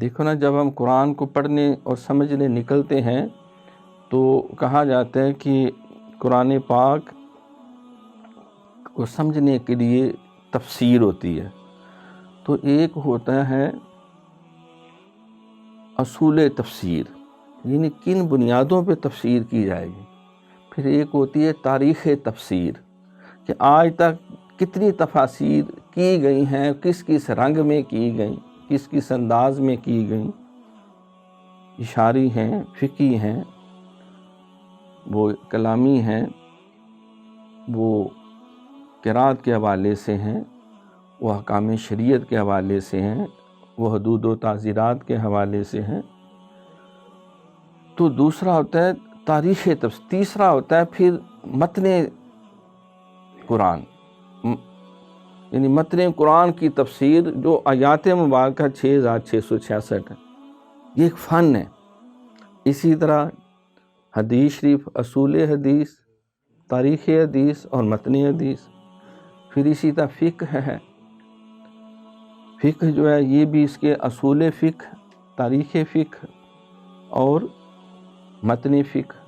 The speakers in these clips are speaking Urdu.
دیکھو نا، جب ہم قرآن کو پڑھنے اور سمجھنے نکلتے ہیں تو کہا جاتا ہے کہ قرآن پاک کو سمجھنے کے لیے تفسیر ہوتی ہے۔ تو ایک ہوتا ہے اصول تفسیر، یعنی کن بنیادوں پہ تفسیر کی جائے گی۔ پھر ایک ہوتی ہے تاریخ تفسیر، کہ آج تک کتنی تفاسیر کی گئی ہیں، کس کس رنگ میں کی گئیں، کس کس انداز میں کی گئیں، اشاری ہیں، فقہی ہیں، وہ کلامی ہیں، وہ قرات کے حوالے سے ہیں، وہ احکام شریعت کے حوالے سے ہیں، وہ حدود و تعزیرات کے حوالے سے ہیں۔ تو دوسرا ہوتا ہے تاریخ تفسیر۔ تیسرا ہوتا ہے پھر متن قرآن، یعنی متن قرآن کی تفسیر، جو آیات مبارکہ 6666 ہے، یہ ایک فن ہے۔ اسی طرح حدیث شریف، اصول حدیث، تاریخ حدیث اور متن حدیث۔ پھر اسی طرح فقہ ہے، فقہ جو ہے یہ بھی اس کے اصول فقہ، تاریخ فقہ اور متن فقہ۔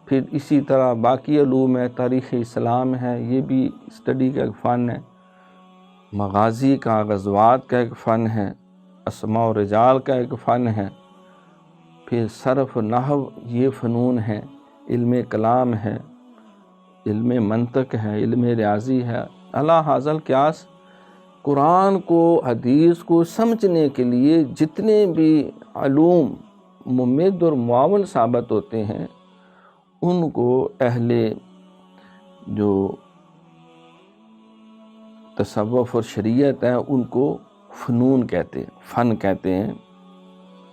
پھر اسی طرح باقی علوم ہے، تاریخ اسلام ہے، یہ بھی اسٹڈی کا ایک فن ہے، مغازی کا، غزوات کا ایک فن ہے، اسماء و رجال کا ایک فن ہے۔ پھر صرف نحو، یہ فنون ہے، علم کلام ہے، علم منطق ہے، علم ریاضی ہے۔ اعلیٰ حاصل قیاس قرآن کو، حدیث کو سمجھنے کے لیے جتنے بھی علوم ممد اور معاون ثابت ہوتے ہیں، ان کو اہل جو تصوف اور شریعت ہیں ان کو فنون کہتے ہیں، فن کہتے ہیں۔